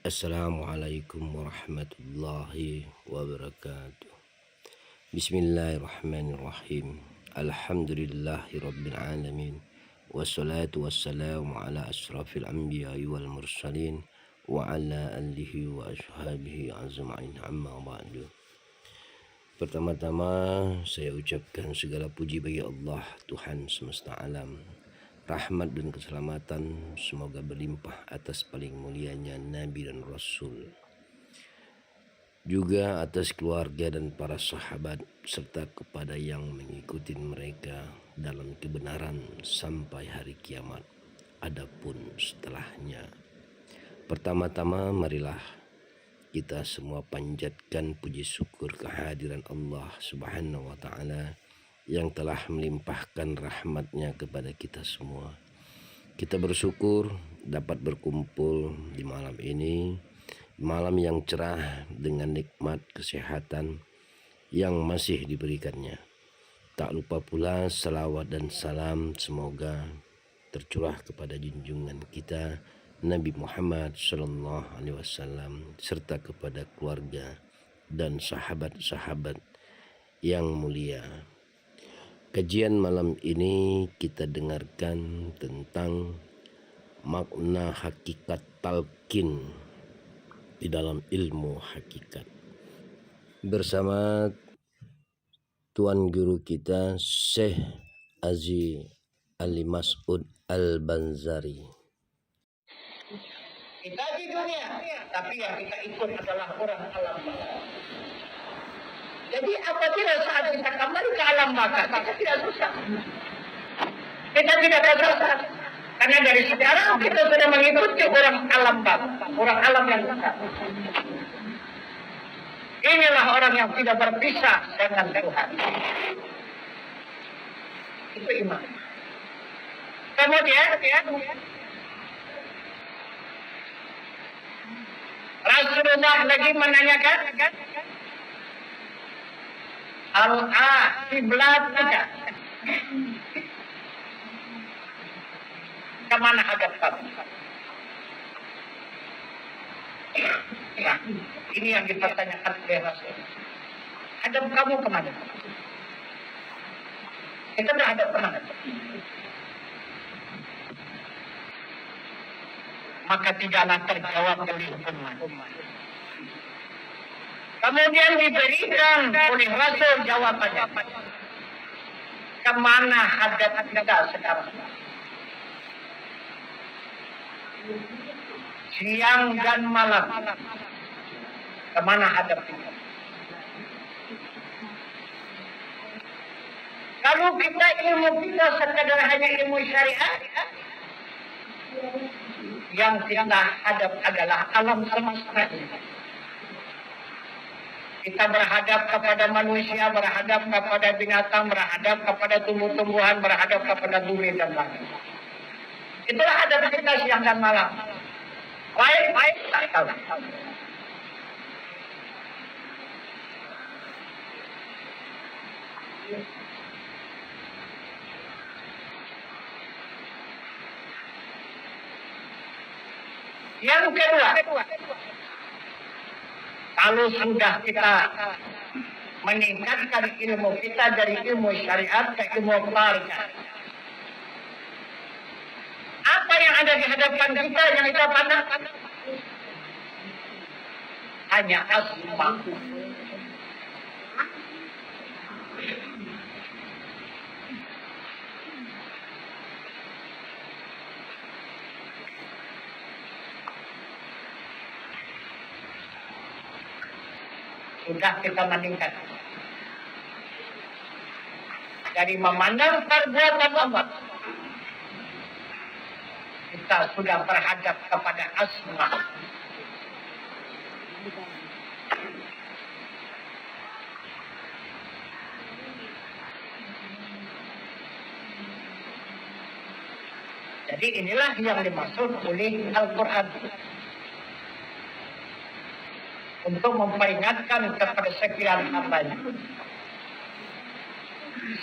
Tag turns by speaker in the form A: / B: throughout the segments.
A: Assalamualaikum warahmatullahi wabarakatuh. Bismillahirrahmanirrahim. Alhamdulillahirabbil alamin. Wassalatu wassalamu ala asyrafil anbiya'i wal mursalin wa ala alihi wa ashabihi ajma'in. Amma ba'du. Pertama-tama saya ucapkan segala puji bagi Allah, Tuhan semesta alam. Rahmat dan keselamatan semoga berlimpah atas paling mulianya Nabi dan Rasul, juga atas keluarga dan para sahabat, serta kepada yang mengikuti mereka dalam kebenaran sampai hari kiamat, adapun setelahnya. Pertama-tama marilah kita semua panjatkan puji syukur kehadiran Allah Subhanahu wa ta'ala yang telah melimpahkan rahmatnya kepada kita semua. Kita bersyukur dapat berkumpul di malam ini, malam yang cerah dengan nikmat kesehatan yang masih diberikannya. Tak lupa pula salawat dan salam semoga tercurah kepada junjungan kita Nabi Muhammad SAW serta kepada keluarga dan sahabat-sahabat yang mulia. Kajian malam ini kita dengarkan tentang makna hakikat talqin di dalam ilmu hakikat bersama Tuan Guru kita Syekh Azi Ali Mas'ud Al-Banzari.
B: Kita di dunia, tapi yang kita ikut adalah orang alam baka. Jadi apabila saat kita kembali ke alam baka, kita tidak susah. Kita tidak susah. Karena dari sekarang kita sudah mengikuti orang alam baka, orang alam yang besar. Inilah orang yang tidak berpisah dengan Tuhan. Itu iman. Kemudian, Rasulullah lagi menanyakan, kiblat kita kemana hadap kamu? Nah, ini yang dipertanyakan oleh Rasul. Hadap kamu kemana? Kita berhadap kemana? Maka tidaklah terjawab oleh umat. Kemudian diberikan oleh Rasul jawabannya. Kemana hadap kita sekarang? Siang dan malam. Kemana hadap kita? Kalau kita ilmu kita sekadar hanya ilmu syariat, yang kita hadap adalah alam semesta. Kita berhadap kepada manusia, berhadap kepada binatang, berhadap kepada tumbuh-tumbuhan, berhadap kepada bumi dan langit. Itulah hadap kita siang dan malam. Baik, tak tahu. Yang kedua, kalau sudah kita meningkatkan ilmu kita dari ilmu syariat ke ilmu keluarga, apa yang ada di hadapan kita yang kita pandang? Hanya asma. Sudah kita meningkat dari memandang perbuatan Allah, kita sudah berhadap kepada asma. Jadi inilah yang dimaksud oleh Al-Quran untuk memperingatkan kepada sekian hambanya.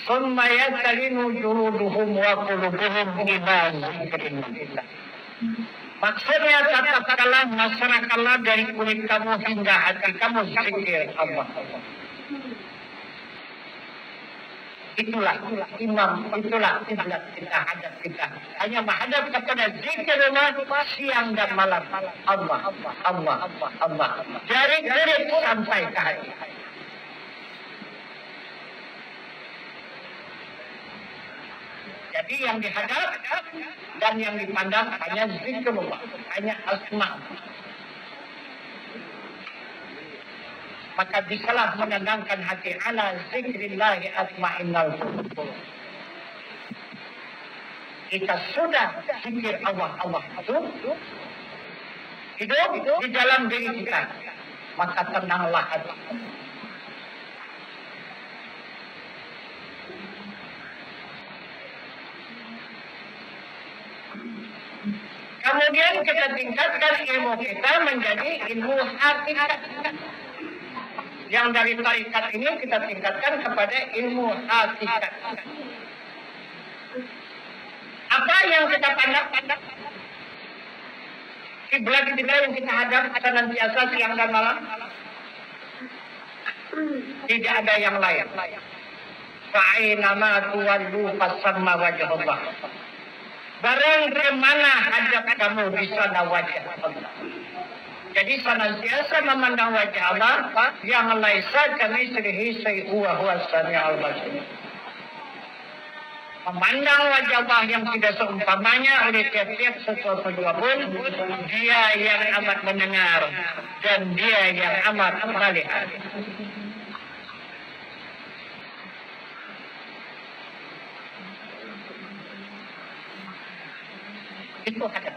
B: Summa yatalinu juluduhum wa qulubuhum ila zikrillah. Maksudnya tatapkanlah, masyarakat dari kulit kamu hingga hati kamu zikir Allah. Itulah imam, itulah kiblat kita, hadap kita. Hanya menghadap kepada zikir Allah siang dan malam. Allah, Allah, Allah. Dari kulit sampai ke hati. Jadi yang dihadap dan yang dipandang hanya zikrullah, hanya asma. Maka bisalah menenangkan hati ala zikrillahi atma'innal qulub. Kita sudah zikir Allah itu hidup di dalam diri kita, maka tenanglah hati. Kemudian kita tingkatkan ilmu kita menjadi ilmu hakikat. Yang dari tarikat ini kita tingkatkan kepada ilmu hakikat. Apa yang kita pandang? Kiblat kita yang kita hadap senantiasa siang dan malam. Tidak ada yang lain. Fa'ainama tuwallu fasamma wajhullah. Barang kemana hadap kamu di sana wajah Allah. Jadi senantiasa memandang wajah Allah yang laisa kamitslihi syai'un wa huwas samiul basir. Memandang wajah Allah yang tidak seumpamanya oleh tiap-tiap sesuatu juga pun, dia yang amat mendengar dan dia yang amat melihat. Itu hadap.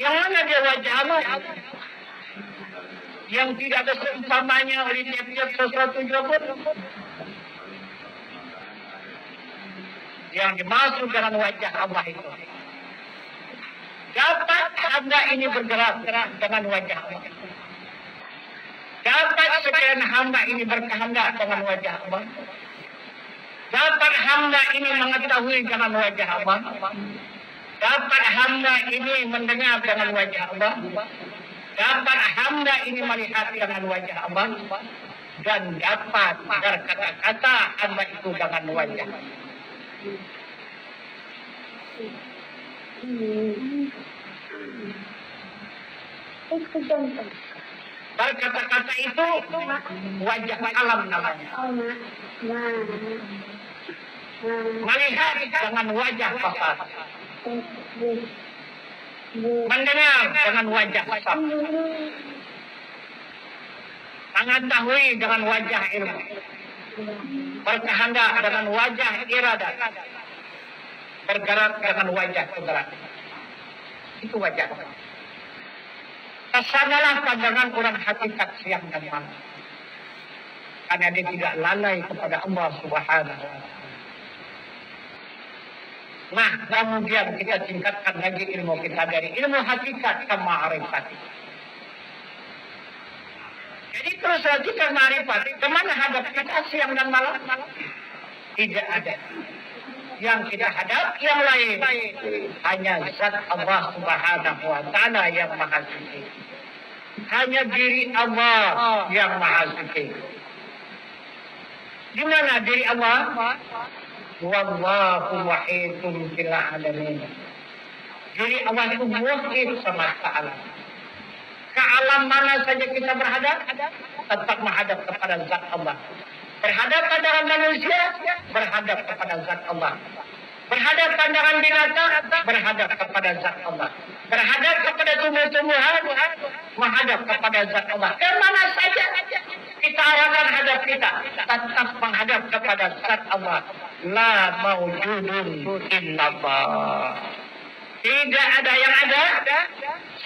B: Yang mana dia wajah Allah yang tidak ada seumpamanya oleh tiap-tiap sesuatu juga pun, yang dimaksud dengan wajah Allah itu. Dapat hamba ini bergerak dengan wajah Allah. Dapat sekian hamba ini berkehendak dengan wajah Allah. Dapat hamba ini mengetahui dengan wajah Allah. Dapat hamba ini mendengar dengan wajah Allah. Dapat hamba ini melihat dengan wajah Allah. Dan dapat berkata-kata hamba itu dengan wajah. Berkata-kata itu wajah alam namanya. Melihat dengan wajah fasad. Mendengar dengan wajah fasad. Mengetahui dengan wajah ilmu. Berkehendak dengan wajah iradat. Bergerak dengan wajah kudrat. Itu wajah. Kesanalah pandangan orang hakikat siang dan malam. Karena dia tidak lalai kepada Allah Subhanahu wa Ta'ala. Nah, kemudian kita tingkatkan lagi ilmu kita dari ilmu hakikat ke ma'rifat. Jadi terus lagi ke ma'rifat. Kemana hadap kita siang dan malam? Tidak ada. Yang kita hadap yang lain. Hanya zat Allah Subhanahu wa Ta'ala yang maha suci. Hanya diri Allah yang maha suci. Di mana diri Allah? Wallahu wahidun fil alamin. Jadi Allah itu wahid semesta alam. Ke alam mana saja kita berhadap, tetap menghadap kepada zat Allah. Berhadap pandangan manusia, berhadap kepada zat Allah. Berhadap pandangan binatang, berhadap kepada zat Allah. Berhadap kepada tumbuh-tumbuhan, menghadap kepada zat Allah. Kemana saja kita arahkan hadap kita, tetap menghadap kepada zat Allah. La mawjudun illallah. Tidak ada yang ada.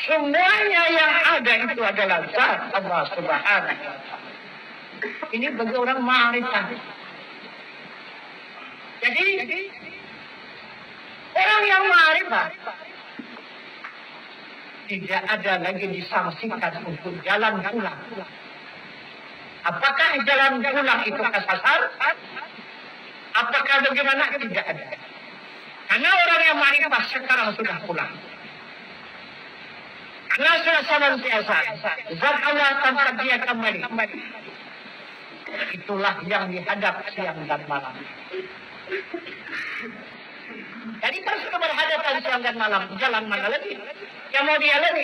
B: Semuanya yang ada itu adalah zat Allah Subhanahu wa Ta'ala. Ini bagi orang ma'rifat. Jadi orang yang ma'rifat tidak ada lagi disangsikan untuk jalan pulang. Apakah jalan pulang itu kesasar? Apakah bagaimana? Tidak ada. Karena orang yang marifah sekarang sudah pulang. Karena sudah senantiasa zat Allah tanpa dia kembali. Itulah yang dihadap siang dan malam. Jadi kalau sudah berhadapan siang dan malam, jalan mana lagi? Yang mau dia lagi?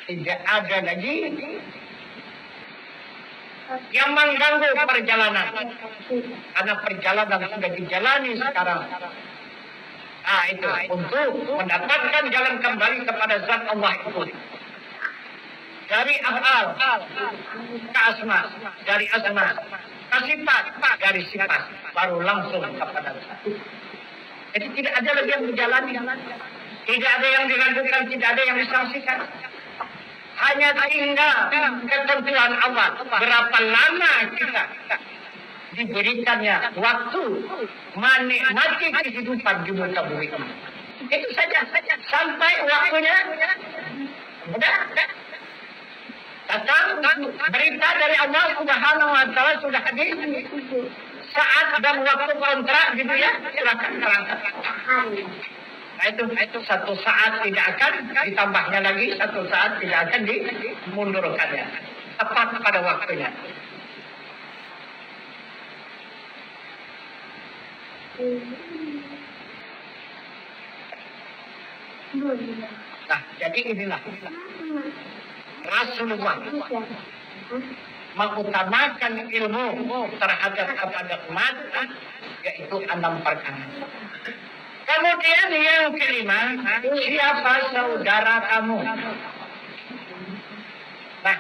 B: Tidak ada lagi yang mengganggu perjalanan. Karena perjalanan sudah dijalani sekarang. Nah itu, untuk mendapatkan jalan kembali kepada zat Allah itu. Dari af'al ke asma, dari asma ke sifat, dari sifat, baru langsung kepada zat. Jadi tidak ada lagi yang dijalani. Tidak ada yang diragukan, tidak ada yang disangsikan. Hanya tinggal ketentuan Allah. Berapa lama kita diberikannya waktu menikmati kehidupan di muka bumi. Itu saja. Sampai waktunya udah datang berita dari Allah Subhanahu wa taala sudah hadir. Saat dan waktu kontrak gitu ya, silakan terangkat. Nah, itu satu saat tidak akan ditambahnya lagi, satu saat tidak akan dimundurkannya. Tepat pada waktunya. Nah, jadi inilah Rasulullah mengutamakan ilmu terhadap kepada umat, yaitu 6 perkara. Kemudian yang kelima, siapa saudara kamu? Nah,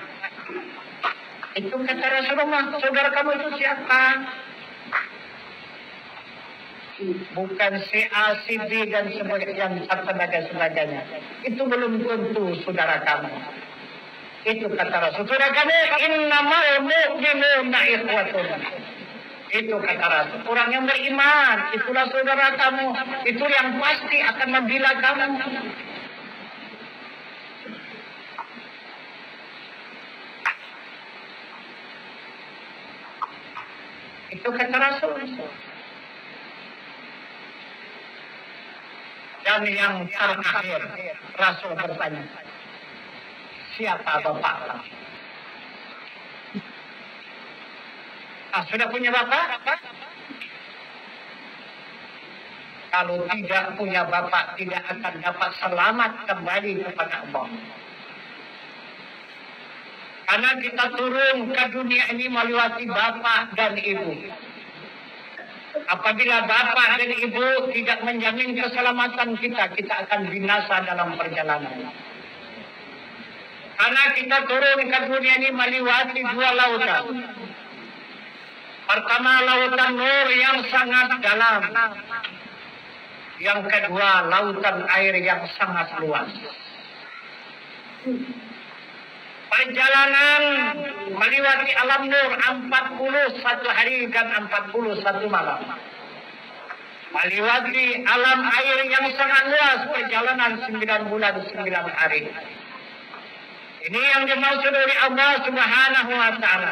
B: itu kata Rasulullah, saudara kamu itu siapa? Bukan si A, si B dan sebagainya. Itu belum tentu saudara kamu. Itu kata Rasul. Saudara kamu, innamal mu'minuna ikhwatun. Itu kata Rasul. Orang yang beriman, itulah saudara kamu. Itu yang pasti akan membela kamu. Itu kata Rasul. Dan yang terakhir, Rasul bertanya, siapa bapak kamu? Sudah punya bapak? Kalau tidak punya bapak, tidak akan dapat selamat kembali kepada Allah. Karena kita turun ke dunia ini melewati bapak dan ibu. Apabila bapak dan ibu tidak menjamin keselamatan kita, kita akan binasa dalam perjalanan. Karena kita turun ke dunia ini melewati 2 lautan. Pertama, lautan nur yang sangat dalam. Yang kedua, lautan air yang sangat luas. Perjalanan melewati alam nur 41 hari dan 41 malam. Melewati alam air yang sangat luas, perjalanan 9 bulan 9 hari. Ini yang dimaksud oleh Allah Subhanahu wa taala.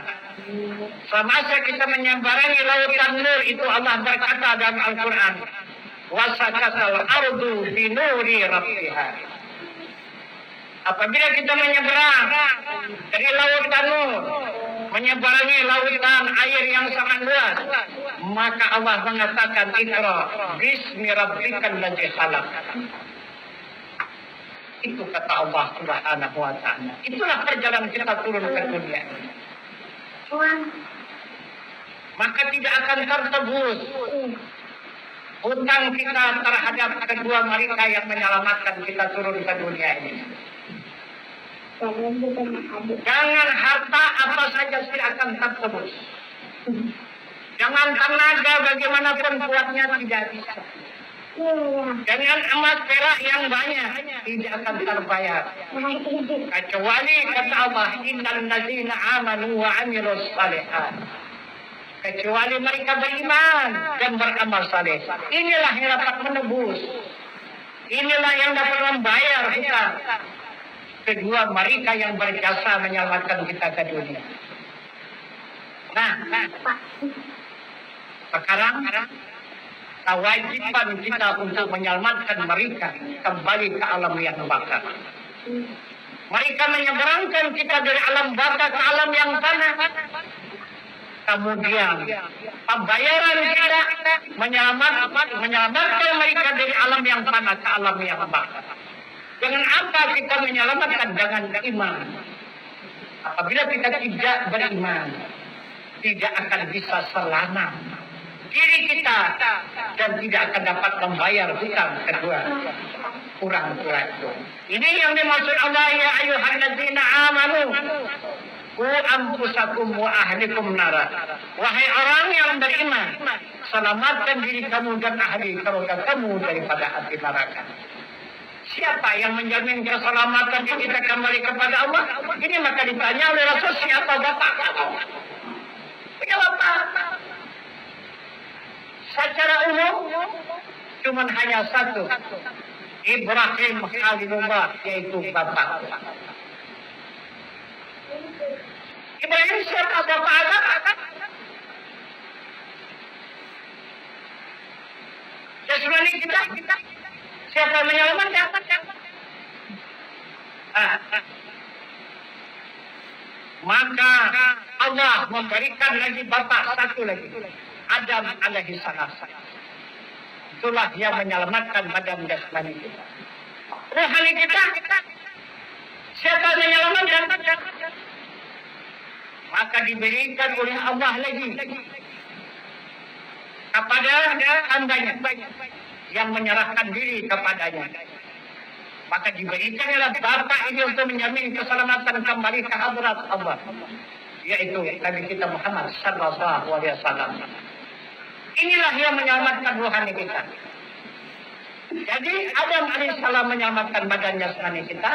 B: Semasa kita menyeberangi lautan nur itu, Allah berkata dalam Al-Quran, wasakasal ardu binuri rabbiha. Apabila kita menyeberang dari lautan nur, menyeberangi lautan air yang sangat luas, maka Allah mengatakan, Iqra bismi rabbikal ladzi khalaq. Itu kata Allah Subhanahu wa taala. Itulah perjalanan kita turun ke dunia. Maka tidak akan tertebus hutang kita terhadap kedua mereka yang menyelamatkan kita turun ke dunia ini. Jangan harta apa saja tidak akan tertebus. Jangan tenaga bagaimanapun kuatnya tidak bisa. Dengan emas perak yang banyak tidak akan terbayar. Kecuali kata Allah, innal ladzina amanu wa amilus shalihat. Kecuali mereka beriman dan beramal saleh. Inilah yang dapat menebus. Inilah yang dapat membayar kita. Kedua mereka yang berjasa menyelamatkan kita ke dunia. Nah, sekarang kewajiban kita untuk menyelamatkan mereka kembali ke alam yang baka. Mereka menyeberangkan kita dari alam baka ke alam yang tanah. Kemudian pembayaran kita menyelamatkan mereka dari alam yang tanah ke alam yang baka. Dengan apa kita menyelamatkan? Dengan iman. Apabila kita tidak beriman, tidak akan bisa selamat diri kita dan tidak akan dapat membayar hutang kedua kurang itu. Ini yang dimaksud Allah, ya ayyuhalladzina amanu qu anfusakum wa ahlikum nara. Wahai orang yang beriman, selamatkan diri kamu dan ahli keluarga kamu daripada api neraka. Siapa yang menjamin keselamatan kita kembali kepada Allah? Ini maka ditanya oleh Rasul, siapa bapak kamu? Punya bapak. Secara umum, cuma hanya satu. Ibrahim Khalilullah, yaitu bapak. Ibrahim siapa bapak Adam? Jasmani kita. Siapa menyelamatkan? Maka Allah memberikan lagi bapak satu lagi, Adam alaihi salam. Itulah yang menyelamatkan badan jasmani kita. Rohani kita, siapa menyelamatkan? Maka diberikan oleh Allah lagi kepada hambanya yang menyerahkan diri kepadanya. Maka diberikanlah bapak ini untuk menjamin keselamatan kembali ke hadrat Allah, yaitu Nabi kita Muhammad sallallahu alaihi wasallam. Inilah yang menyelamatkan rohani kita. Jadi Adam alaihissalam menyelamatkan badan jasmani kita,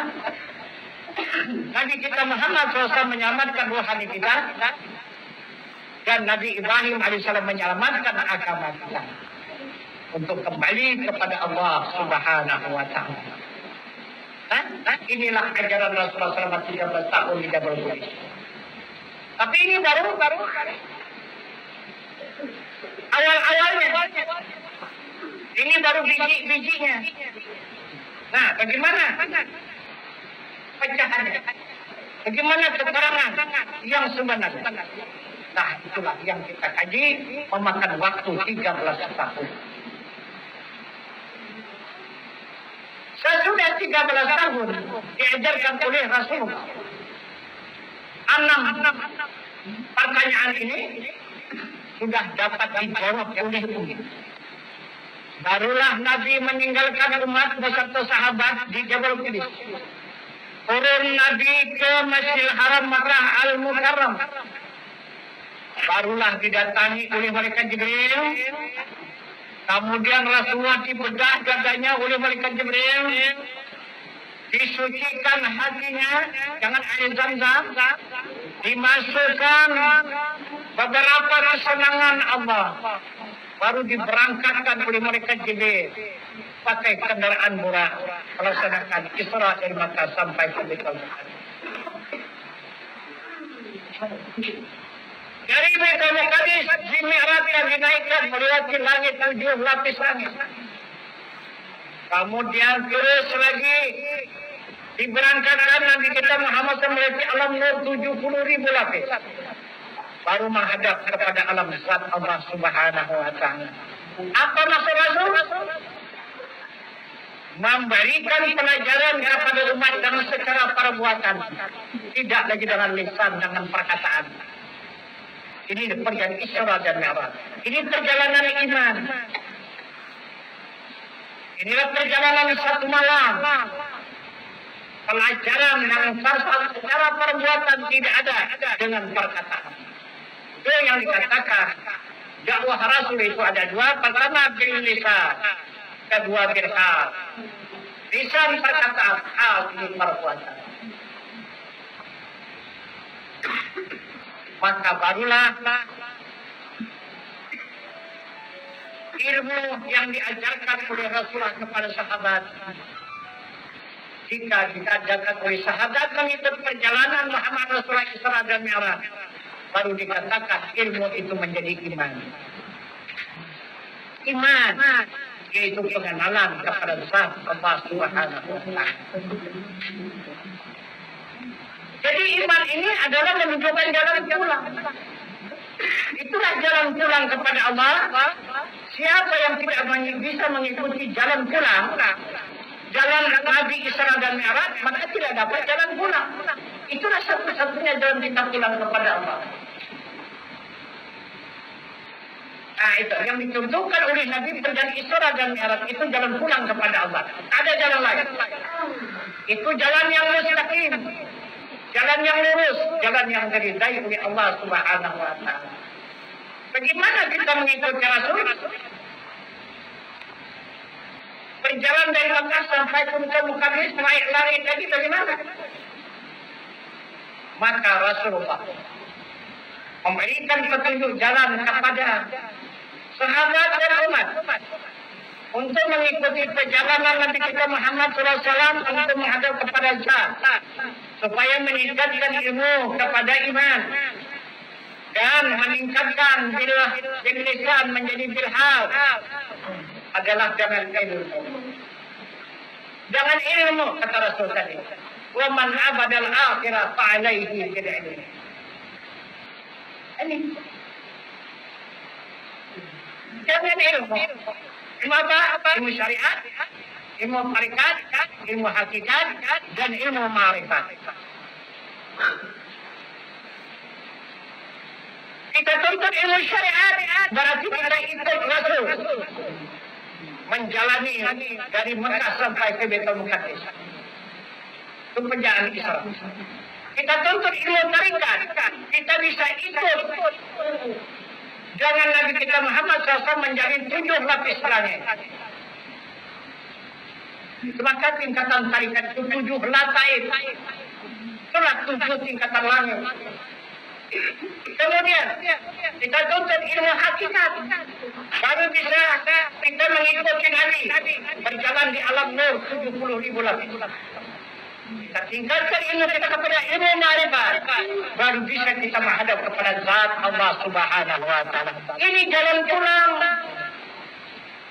B: Nabi kita Muhammad SAW menyelamatkan rohani kita, dan Nabi Ibrahim alaihissalam menyelamatkan agama kita untuk kembali kepada Allah Subhanahu wa Ta'ala. Inilah ajaran Rasulullah selama 13 tahun di Jabal Qudus. Tapi ini baru awal-awalnya. Ini baru biji-bijinya. Nah, bagaimana pecahannya? Bagaimana keterangan yang sebenarnya? Nah, itulah yang kita kaji, memakan waktu 13 tahun. Sesudah 13 tahun diajarkan oleh Rasul 6 pertanyaan ini sudah dapat dijawab oleh umat. Barulah Nabi meninggalkan umat beserta sahabat di Jabal Qudus. Turun Nabi ke Masjidil Haram Makkah Al-Mukarram. Barulah didatangi oleh malaikat Jibril. Kemudian Rasulullah dibedah dadanya oleh malaikat Jibril. Disucikan hatinya dengan air Zam-Zam. Dimasukkan beberapa kesenangan Allah. Baru diberangkatkan oleh malaikat Jibril pakai kendaraan murah melaksanakan Isra dari Makkah sampai ke Baitul Maqdis. Dari Baitul Maqdis dimi'rajkan, dinaikkan melewati langit 7 lapis langit. Kemudian terus lagi diberangkatkan Nabi kita Muhammad melewati alam nur 70.000 lapis. Baru menghadap kepada alam zat Allah Subhanahu wa Ta'ala. Apa maksud Rasul? Memberikan pelajaran kepada umat dengan secara perbuatan, tidak lagi dengan lisan, dengan perkataan. Ini perjalanan Isra dan Mi'raj. Ini perjalanan iman. Inilah perjalanan satu malam. Pelajaran yang secara perbuatan tidak ada dengan perkataan. Itu yang dikatakan dakwah Rasul itu ada dua. Pertama bil lisan, kedua bil hal. Lisan perkataan, hal ini perbuatan. Maka barulah ilmu yang diajarkan oleh Rasulullah kepada sahabat. Jika diajarkan oleh sahabat mengikut perjalanan Muhammad Rasulullah Isra dan Mi'raj, baru dikatakan ilmu itu menjadi iman. iman, yaitu pengenalan kepada zat Allah Subhanahu wa Ta'ala. Jadi iman ini adalah menunjukkan jalan pulang. Itulah jalan pulang kepada Allah. Siapa yang tidak bisa mengikuti jalan pulang, jalan Nabi Isra dan Mi'raj, maka tidak dapat jalan pulang. Itulah satu-satunya jalan kita pulang kepada Allah. Nah, itu yang dicontohkan oleh Nabi perjalanan Isra dan Mi'raj itu jalan pulang kepada Allah. Ada jalan lain. Itu jalan yang mustaqim, jalan yang lurus, jalan yang diridai oleh Allah Subhanahu wa Ta'ala. Bagaimana kita mengikuti Rasul? Berjalan dari Mekah sampai ke Mukaddas, naik langit lagi bagaimana? Maka Rasulullah memberikan petunjuk jalan kepada sahabat dan umat untuk mengikuti perjalanan Nabi kita Muhammad SAW untuk menghadap kepada zat, supaya meningkatkan ilmu kepada iman dan meningkatkan bil lisan menjadi bil hal adalah dengan ilmu. Jangan ilmu, kata Rasul tadi. Wa man abadal akhirah fa'alaihi bil ilmi. Ini. Jangan ilmu. Ilmu apa? Ilmu syariat, ilmu tarikat, ilmu hakikat, dan ilmu ma'rifat. Kita tuntut ilmu syariat, berarti kita ikut Rasul. Menjalani dari Mekah sampai ke Baitul Muqaddas. Itu perjalanan Isra. Kita tuntut ilmu tarikat, kita bisa ikut. Jangan Nabi kita Muhammad SAW menjadi 7 lapis langit. Maka tingkatan tarikat itu 7 latai. Itulah 7 tingkatan langit. Kemudian kita tuntut ilmu hakikat, baru bisa kita mengikuti Nabi berjalan di alam nur 70.000 lapis. Kita tingkatkan ilmu kita kepada ilmu ma'rifat, baru bisa kita menghadap kepada zat Allah Subhanahu wa Ta'ala. Ini jalan pulang.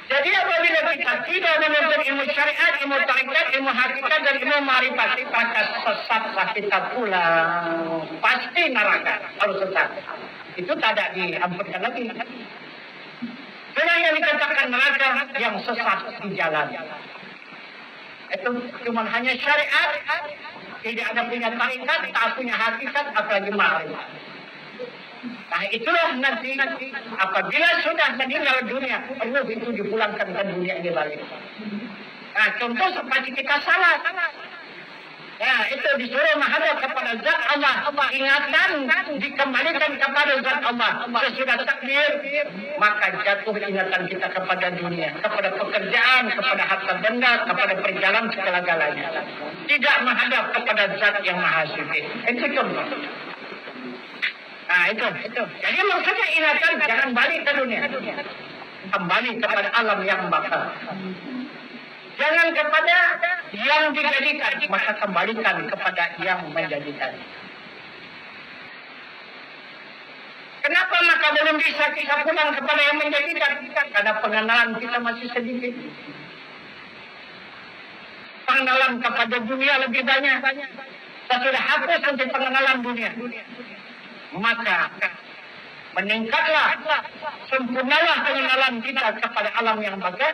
B: Jadi apabila kita tidak menuntut ilmu syariat, ilmu tarikat, ilmu hakikat, dan ilmu ma'rifat, maka sesatlah kita pulang. Pasti neraka kalau sesat. Itu tak ada diampunkan lagi. Karena yang dikatakan neraka yang sesat di jalan. Itu cuma hanya syariat, tidak ada punya tarikat, tak punya hakikat, apalagi ma'rifat. Nah itulah nanti apabila sudah meninggal dunia, ruh itu dipulangkan ke dunia ini balik. Nah contoh seperti kita salat. Nah itu disuruh menghadap kepada zat Allah. Ingatan dikembalikan kepada zat Allah. Sesudah takbir, maka jatuh ingatan kita kepada dunia, kepada pekerjaan, kepada harta benda, kepada perjalanan segala-galanya. Tidak menghadap kepada zat yang maha suci. Itu contoh. Nah itu. Jadi maksudnya ingatan jangan balik ke dunia. Kembali kepada alam yang bakal. Jangan kepada yang dijadikan, maka kembalikan kepada yang menjadikan. Kenapa maka belum bisa kita pulang kepada yang menjadikan? Karena pengenalan kita masih sedikit. Pengenalan kepada dunia lebih banyak. Kita sudah hapus untuk pengenalan dunia. Maka meningkatlah, sempurnalah pengenalan kita kepada alam yang bagat,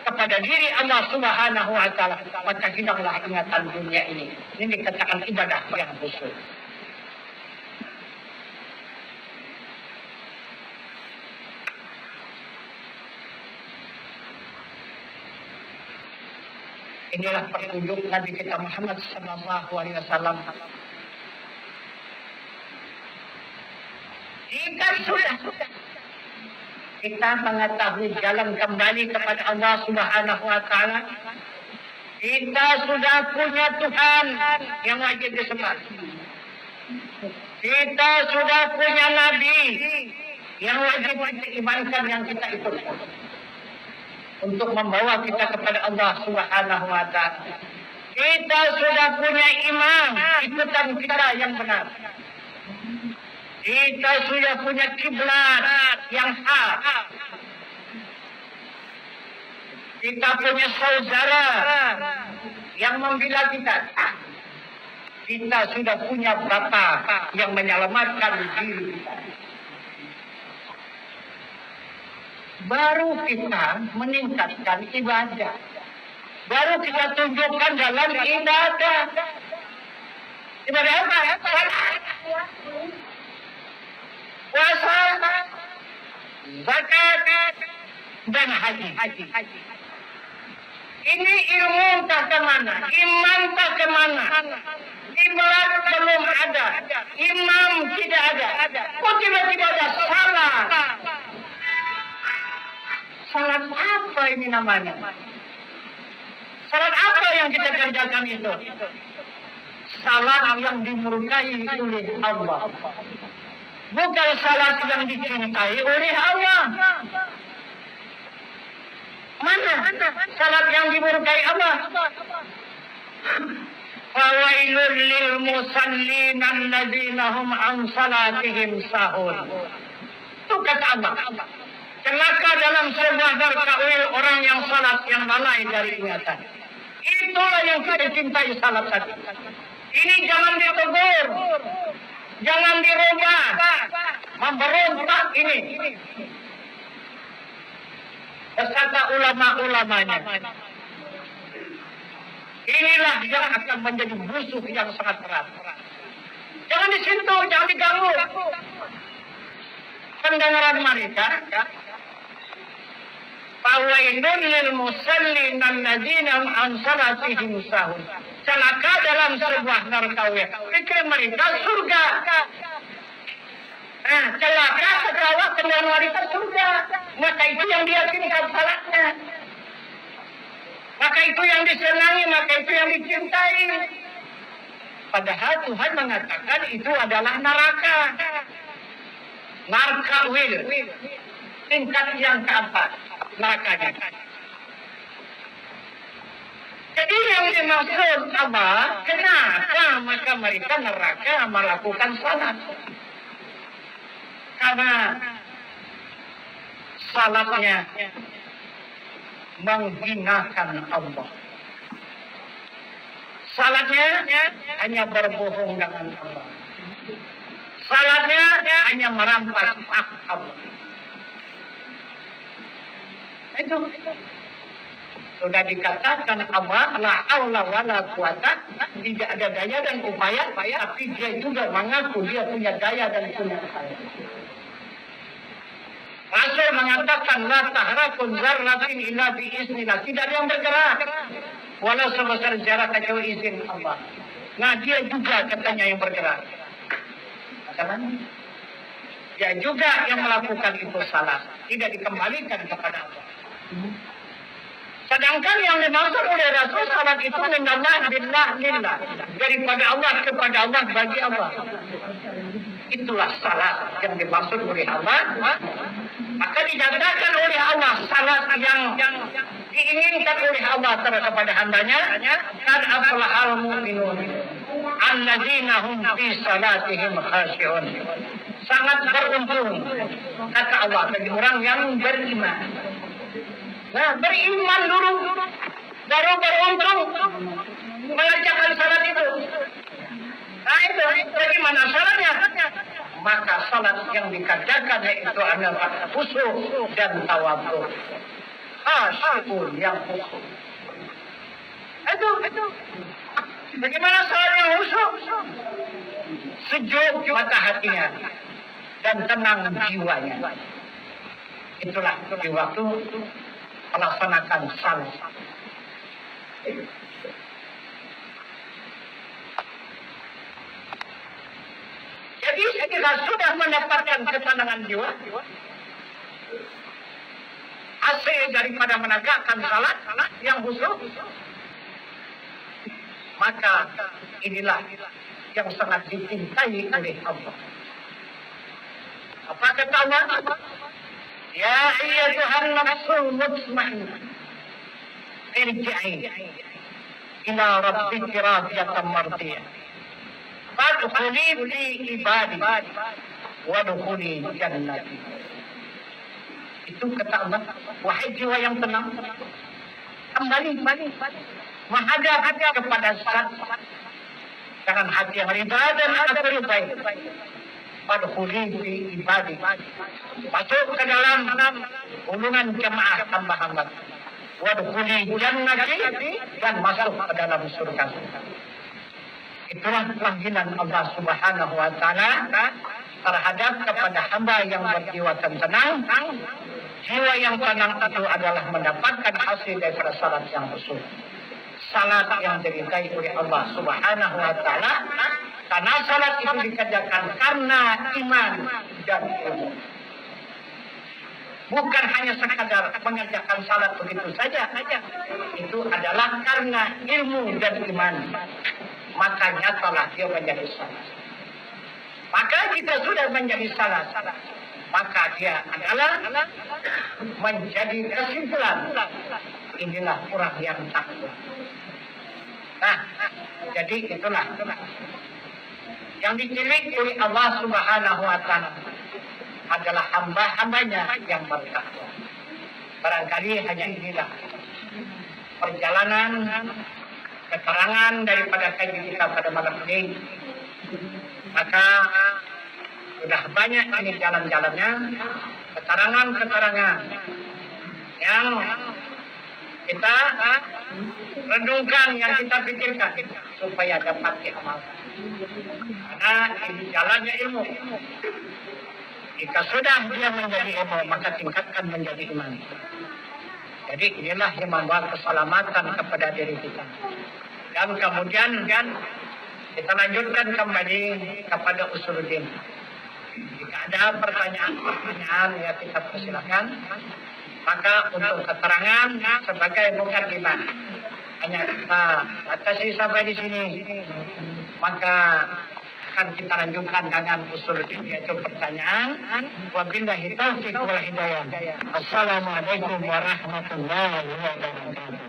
B: kepada diri Allah Subhanahu wa Ta'ala. Maka hilanglah ingatan dunia ini. Ini dikatakan ibadah yang khusus. Inilah petunjuk Nabi kita Muhammad sallallahu alaihi wasallam. Jika sudah kita mengetahui jalan kembali kepada Allah Subhanahu wa Ta'ala, kita sudah punya Tuhan yang wajib disembah. Kita sudah punya Nabi yang wajib diimankan, yang kita ikut untuk membawa kita kepada Allah Subhanahu wa Ta'ala. Kita sudah punya imam, ikutan kita yang benar. Kita sudah punya kiblat yang hak. Kita punya saudara yang membela kita. Kita sudah punya Bapa yang menyelamatkan diri kita. Baru kita meningkatkan ibadah. Baru kita tunjukkan dalam ibadah. Ibadah apa? Salat, puasa, zakat, dan haji. Ini ilmu entah kemana, iman entah kemana. Iblat belum ada, imam tidak ada. Kok tiba-tiba ada salat? Salat apa ini namanya? Salat apa yang kita kerjakan itu? Salat yang dimurkai oleh Allah. Bukan salat yang dicintai oleh Allah. Mana salat yang dimurkai Allah? Fawailul lil musallin alladzina hum an salatihim sahun. Itu kata Allah. Celaka dalam sebuah darkawil orang yang salat yang lalai dari ingatan. Itulah yang kita cintai salat tadi. Ini jangan ditegur, jangan dirubah, memberontak ini. Berkata ulama-ulamanya. Inilah yang akan menjadi musuh yang sangat berat. Jangan disentuh, jangan diganggu. Pendengaran mereka. Fawailun lil musallin alladzina an salatihim sahun. Celaka dalam sebuah narkawi. Pikir mereka surga. Celaka setelah kendaraan wanita surga. Maka itu yang diyakinkan salatnya. Maka itu yang disenangi, maka itu yang dicintai. Padahal Tuhan mengatakan itu adalah neraka. Narkawil. Tingkat yang keempat. Nerakanya. Jadi yang dimaksud apa? Kenapa maka mereka neraka melakukan salat? Karena salatnya menghinakan Allah. Salatnya hanya berbohong dengan Allah. Salatnya hanya merampas hak Allah. Itu sudah dikatakan Allah la haula wala quwata, tidak ada daya dan upaya, tapi dia juga mengaku dia punya daya dan punya upaya. Rasul mengatakan la tahrakun zarratin illa bi iznillah, tidak ada yang bergerak walau sebesar jarak kecuali izin Allah. Nah dia juga katanya yang bergerak. Bagaimana? Dia juga yang melakukan itu salah, tidak dikembalikan kepada Allah. Sedangkan yang dimaksud oleh Rasul salat itu minallah billah lillah, daripada Allah kepada Allah bagi Allah. Itulah salat yang dimaksud oleh Allah. Maka dinyatakan oleh Allah salat yang diinginkan oleh Allah kepada hambanya. Qad aflahal mu'minun alladzina hum fi salatihim khashi'un. Sangat beruntung kata Allah bagi orang yang beriman. Nah, beriman dulu, baru beruntung mengerjakan salat itu. Nah itu bagaimana salatnya? Maka salat yang dikerjakan yaitu adalah khusyuk dan tawadhu. Khusyuk yang khusyuk. Itu. Bagaimana salat yang khusyuk? Sejuk mata hatinya dan tenang jiwanya. Itulah di waktu melaksanakan salat. Jadi kita sudah mendapatkan ketenangan jiwa, hasil daripada menegakkan salat yang khusyuk, maka inilah yang sangat dicintai oleh Allah. Apa kata Allah? Ya ayyatuhan nafsul mutmainnah, irji'i ila rabbiki radiyatan mardiyah. Fadkhuli fi ibadi wadkhuli jannati. Itu kata Allah, wahai jiwa yang tenang, kembali menghadap kepada salat dengan hati yang riba dan atau baik. Padkhuli fi ibadi, masuk ke dalam golongan jemaah hamba-hamba. Wadkhuli jannati, dan masuk ke dalam surga. Itulah panggilan Allah Subhanahu wa taala terhadap kepada hamba yang berjiwa tenang. Jiwa yang tenang itu adalah mendapatkan hasil daripada salat yang khusyuk. Salat yang diridai oleh Allah Subhanahu wa taala, karena salat itu dikerjakan karena iman dan ilmu. Bukan hanya sekadar mengerjakan salat begitu saja. Itu adalah karena ilmu dan iman. Makanya salat dia menjadi salat. Maka kita sudah menjadi salat, maka dia adalah menjadi kesimpulan. Inilah orang yang takwa. Nah, jadi itulah yang dipilih oleh Allah Subhanahu wa taala adalah hamba-hambanya yang bertakwa. Barangkali hanya inilah perjalanan keterangan daripada kajian kita pada malam ini. Maka sudah banyak ini jalan-jalannya, keterangan-keterangan yang kita renungkan, yang kita pikirkan supaya dapat diamalkan. Karena ini jalannya ilmu. Jika sudah dia menjadi ilmu, maka tingkatkan menjadi iman. Jadi inilah yang membawa keselamatan kepada diri kita. Dan kemudian kita lanjutkan kembali kepada usuluddin. Jika ada pertanyaan ya kita persilakan. Maka untuk keterangan sebagai mukadimah hanya kita batasi sampai di sini. Maka akan kita lanjutkan dengan usuluddin, yaitu pertanyaan. Wabillahi taufiq wal hidayah. Assalamualaikum warahmatullahi wabarakatuh.